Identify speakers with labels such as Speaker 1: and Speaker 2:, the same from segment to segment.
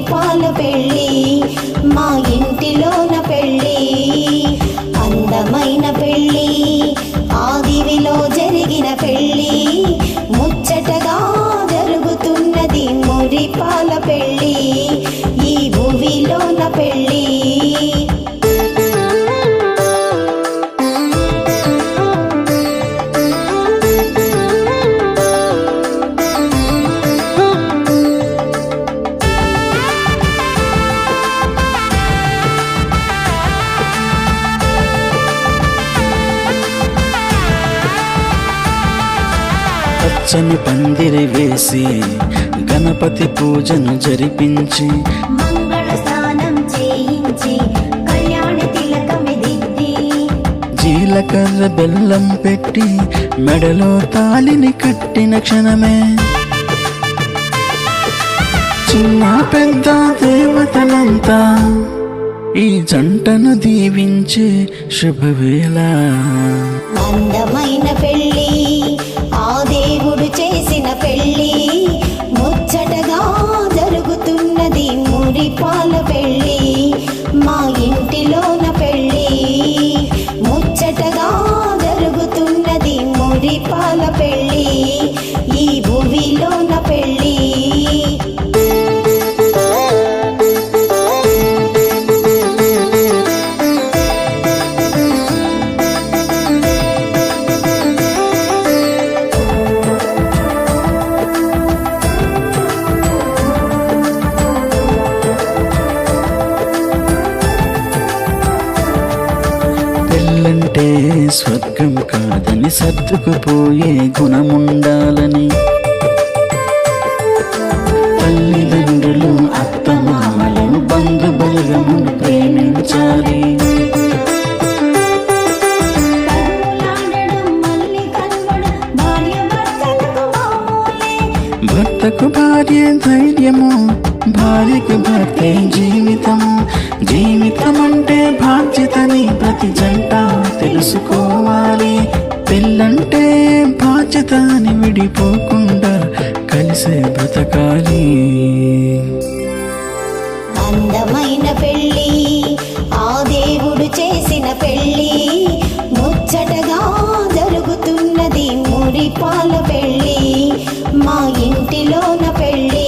Speaker 1: మురిపాల పెళ్ళి మా ఇంటిలోన పెళ్ళి అందమైన పెళ్ళి ఆదివిలో జరిగిన పెళ్ళి ముచ్చటగా జరుగుతున్నది మురిపాల పెళ్ళి ఈ భువిలోన పెళ్ళి
Speaker 2: పచ్చని పందిరి వేసి గణపతి పూజను జరిపించి
Speaker 1: మంగళ స్నానం చేయించి కళ్యాణ తిలకమిదిద్ది
Speaker 2: జీలకర్ర బెల్లం పెట్టి మెడలో తాళిని కట్టిన క్షణమే చిన్న పెద్ద దేవతలంతా ఈ జంటను దీవించే శుభవేళ
Speaker 1: అందమైన పెళ్ళి ఆ దేవుడు చేసిన పెళ్ళి ముచ్చటగా జరుగుతున్నది మురిపాల పెళ్ళి మా ఇంటిలోన పెళ్ళి ముచ్చటగా జరుగుతున్నది మురిపాల పెళ్ళి ఈ భువిలోన పెళ్ళి
Speaker 2: పెళ్ళంటే స్వర్గం కాదని సర్దుకుపోయే గుణముండాలని తల్లిదండ్రులు అత్తమామలను బంధు బలగమును ప్రేమించాలి భర్తకు భార్య ధైర్యము భార్యకు భర్తే జీవితము జీవితం అంటే బాధ్యతని ప్రతి జంట తెలుసుకోవాలి పెళ్ళంటే బాధ్యత అని విడిపోకుండా కలిసే బ్రతకాలి
Speaker 1: అందమైన పెళ్ళి ఆ దేవుడు చేసిన పెళ్ళి ముచ్చటగా జరుగుతున్నది మురిపాల పెళ్ళి మా ఇంటిలోన పెళ్ళి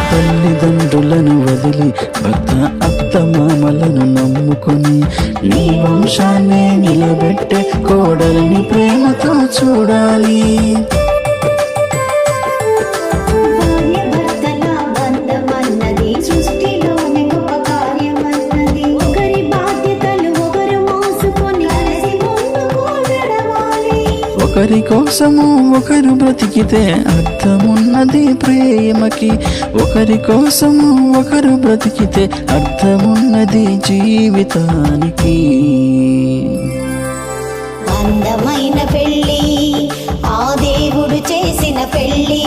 Speaker 2: తల్లిదండ్రులను వదిలి భర్త అత్తమామలను నమ్ముకొని నీ వంశాన్ని నిలబెట్టే కోడలిని ప్రేమతో చూడాలి ఒకరి కోసము ఒకరు బ్రతికితే అర్థమున్నది ప్రేమకి ఒకరి కోసము ఒకరు బ్రతికితే అర్థమున్నది జీవితానికి
Speaker 1: అందమైన పెళ్ళి ఆ దేవుడు చేసిన పెళ్ళి